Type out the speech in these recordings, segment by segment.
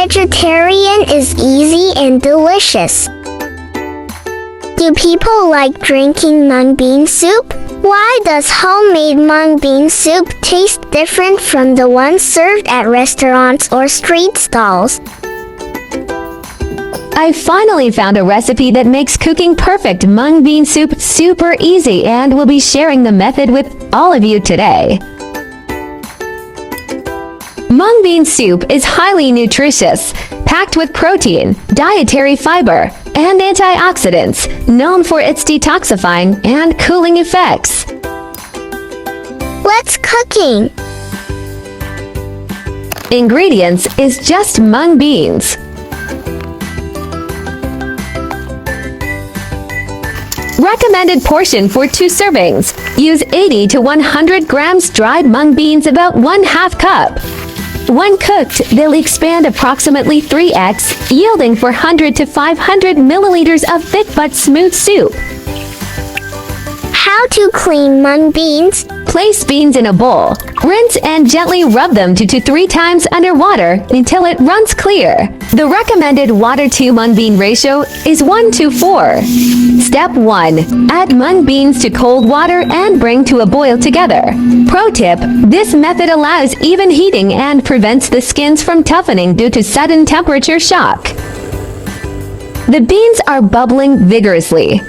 vegetarian is easy and delicious. Do people like drinking mung bean soup? Why does homemade mung bean soup taste different from the one served at restaurants or street stalls? I finally found a recipe that makes cooking perfect mung bean soup super easy and will be sharing the method with all of you today. Mung bean soup is highly nutritious, packed with protein, dietary fiber, and antioxidants, known for its detoxifying and cooling effects. Let's cooking. Ingredients is just mung beans. Recommended portion for 2 servings. Use 80 to 100 grams dried mung beans, about 1/2 cup. When cooked, they'll expand approximately 3x, yielding 400 to 500 milliliters of thick but smooth soup. How to clean mung beans? Place beans in a bowl. Rinse and gently rub them 2 to 3 times under water until it runs clear. The recommended water to mung bean ratio is 1 to 4. Step 1. Add mung beans to cold water and bring to a boil together. Pro tip, this method allows even heating and prevents the skins from toughening due to sudden temperature shock. The beans are bubbling vigorously.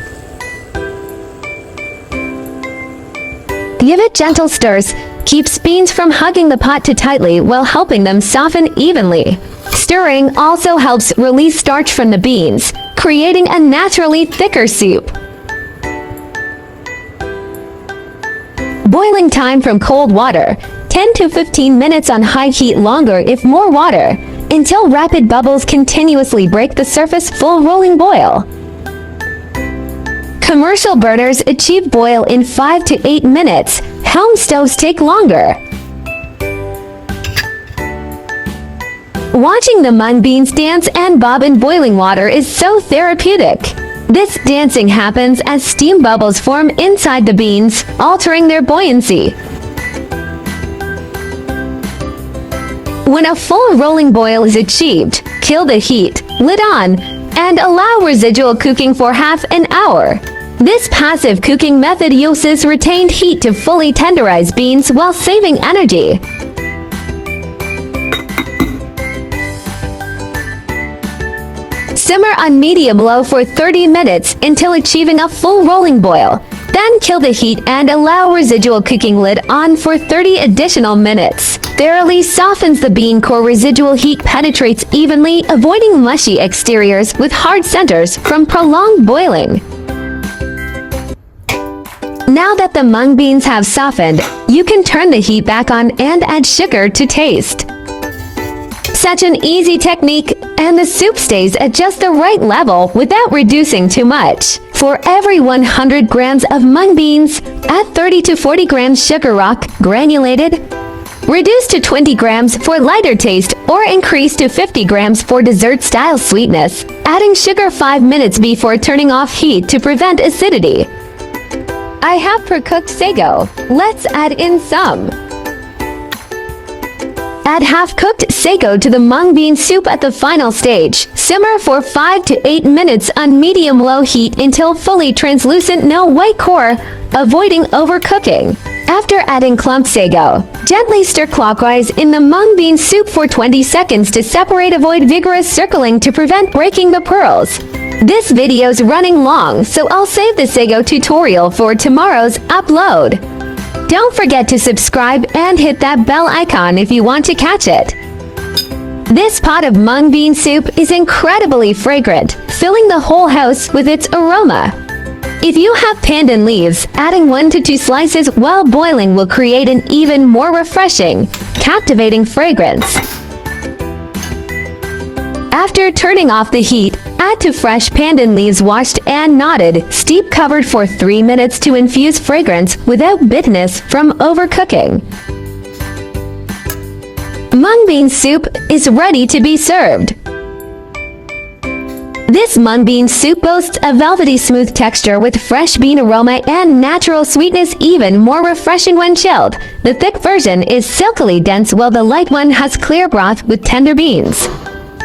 Give it gentle stirs. Keeps beans from hugging the pot too tightly while helping them soften evenly. Stirring also helps release starch from the beans, creating a naturally thicker soup. Boiling time from cold water, 10 to 15 minutes on high heat, longer if more water, until rapid bubbles continuously break the surface. Full rolling boil. Commercial burners achieve boil in 5 to 8 minutes. Home stoves take longer. Watching the mung beans dance and bob in boiling water is so therapeutic. This dancing happens as steam bubbles form inside the beans, altering their buoyancy. When a full rolling boil is achieved, kill the heat, lid on, and allow residual cooking for half an hour. This passive cooking method uses retained heat to fully tenderize beans while saving energy. Simmer on medium-low for 30 minutes until achieving a full rolling boil. Then kill the heat and allow residual cooking, lid on for 30 additional minutes. Thoroughly softens the bean core. Residual heat penetrates evenly, avoiding mushy exteriors with hard centers from prolonged boiling. Now that the mung beans have softened, you can turn the heat back on and add sugar to taste. Such an easy technique, and the soup stays at just the right level without reducing too much. For every 100 grams of mung beans, add 30 to 40 grams sugar rock, granulated. Reduce to 20 grams for lighter taste, or increase to 50 grams for dessert-style sweetness. Adding sugar 5 minutes before turning off heat to prevent acidity. I have pre-cooked sago. Let's add in some. Add half-cooked sago to the mung bean soup at the final stage. Simmer for 5 to 8 minutes on medium-low heat until fully translucent, no white core, avoiding overcooking. After adding clumped sago, gently stir clockwise in the mung bean soup for 20 seconds to separate. Avoid vigorous circling to prevent breaking the pearls. This video's running long, so I'll save the sago tutorial for tomorrow's upload. Don't forget to subscribe and hit that bell icon if you want to catch it. This pot of mung bean soup is incredibly fragrant, filling the whole house with its aroma. If you have pandan leaves, adding 1 to 2 slices while boiling will create an even more refreshing, captivating fragrance. After turning off the heat, add to fresh pandan leaves washed and knotted. Steep covered for 3 minutes to infuse fragrance without bitterness from overcooking. Mung bean soup is ready to be served. This mung bean soup boasts a velvety smooth texture with fresh bean aroma and natural sweetness, even more refreshing when chilled. The thick version is silkily dense while the light one has clear broth with tender beans.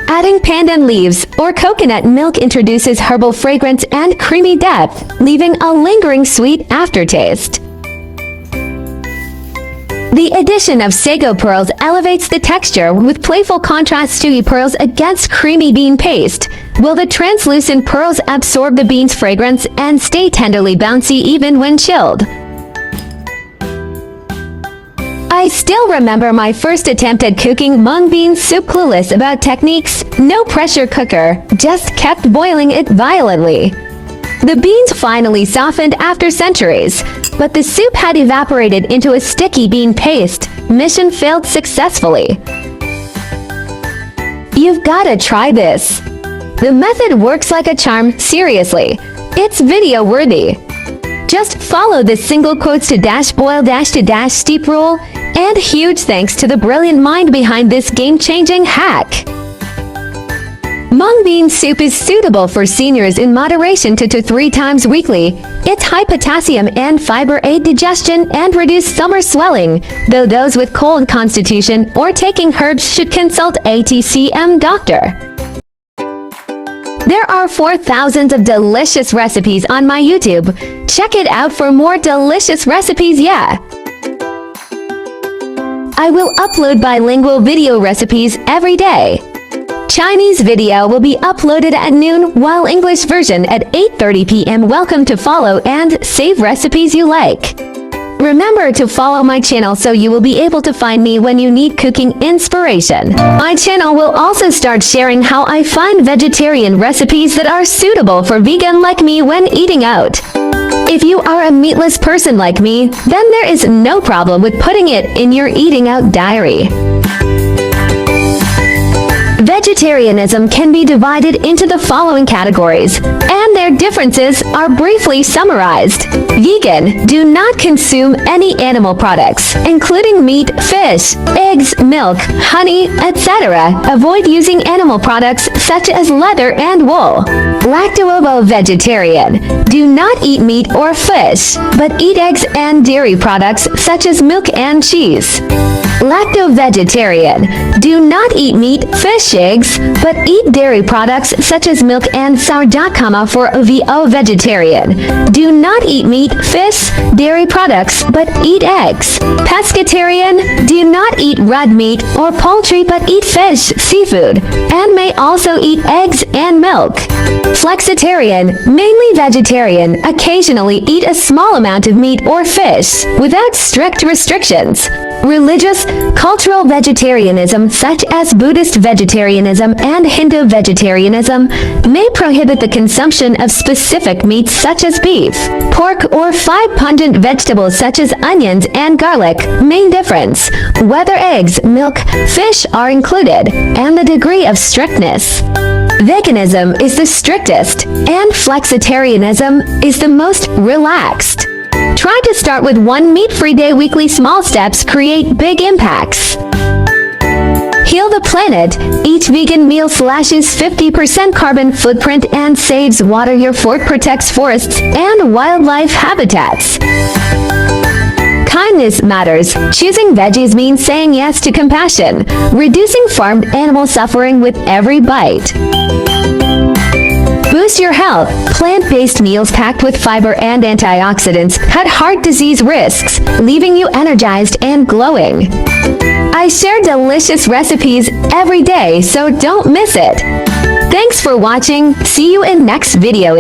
Adding pandan leaves or coconut milk introduces herbal fragrance and creamy depth, leaving a lingering sweet aftertaste. The addition of sago pearls elevates the texture with playful contrast to pearls against creamy bean paste, while the translucent pearls absorb the bean's fragrance and stay tenderly bouncy even when chilled. I still remember my first attempt at cooking mung bean soup. Clueless about techniques, no pressure cooker, just kept boiling it violently. The beans finally softened after centuries, but the soup had evaporated into a sticky bean paste. Mission failed successfully. You've gotta try this. The method works like a charm, seriously. It's video worthy. Just follow the single quotes to dash boil dash to dash steep rule, and huge thanks to the brilliant mind behind this game-changing hack. Mung bean soup is suitable for seniors in moderation 2 to 3 times weekly. Its high potassium and fiber aid digestion and reduce summer swelling, though those with cold constitution or taking herbs should consult a TCM doctor. There are 4,000 of delicious recipes on my YouTube. Check it out for more delicious recipes, yeah! I will upload bilingual video recipes every day. Chinese video will be uploaded at noon, while English version at 8:30 p.m. Welcome to follow and save recipes you like. Remember to follow my channel so you will be able to find me when you need cooking inspiration. My channel will also start sharing how I find vegetarian recipes that are suitable for vegan like me when eating out. If you are a meatless person like me, then there is no problem with putting it in your eating out diary. Vegetarianism can be divided into the following categories, and their differences are briefly summarized. Vegan: do not consume any animal products, including meat, fish, eggs, milk, honey, etc. Avoid using animal products such as leather and wool. Lacto-vegetarian: do not eat meat or fish, but eat eggs and dairy products such as milk and cheese. Lacto-vegetarian: do not eat meat, fish, eggs, but eat dairy products such as milk and sourdough. For vegetarian: do not eat meat, fish, dairy products, but eat eggs. Pescatarian: do not eat red meat or poultry but eat fish, seafood, and may also eat eggs and milk. Flexitarian: mainly vegetarian, occasionally eat a small amount of meat or fish, without strict restrictions. Religious, cultural vegetarianism such as Buddhist vegetarianism and Hindu vegetarianism may prohibit the consumption of specific meats such as beef, pork, or 5 pungent vegetables such as onions and garlic. Main difference: whether eggs, milk, fish are included, and the degree of strictness. Veganism is the strictest, and flexitarianism is the most relaxed. Try to start with 1 meat-free day. Weekly small steps create big impacts. Heal the planet. Each vegan meal slashes 50% carbon footprint and saves water. Your fork protects forests and wildlife habitats. Kindness matters. Choosing veggies means saying yes to compassion, reducing farmed animal suffering with every bite. Boost your health. Plant-based meals packed with fiber and antioxidants cut heart disease risks, leaving you energized and glowing. I share delicious recipes every day, so don't miss it. Thanks for watching. See you in next video.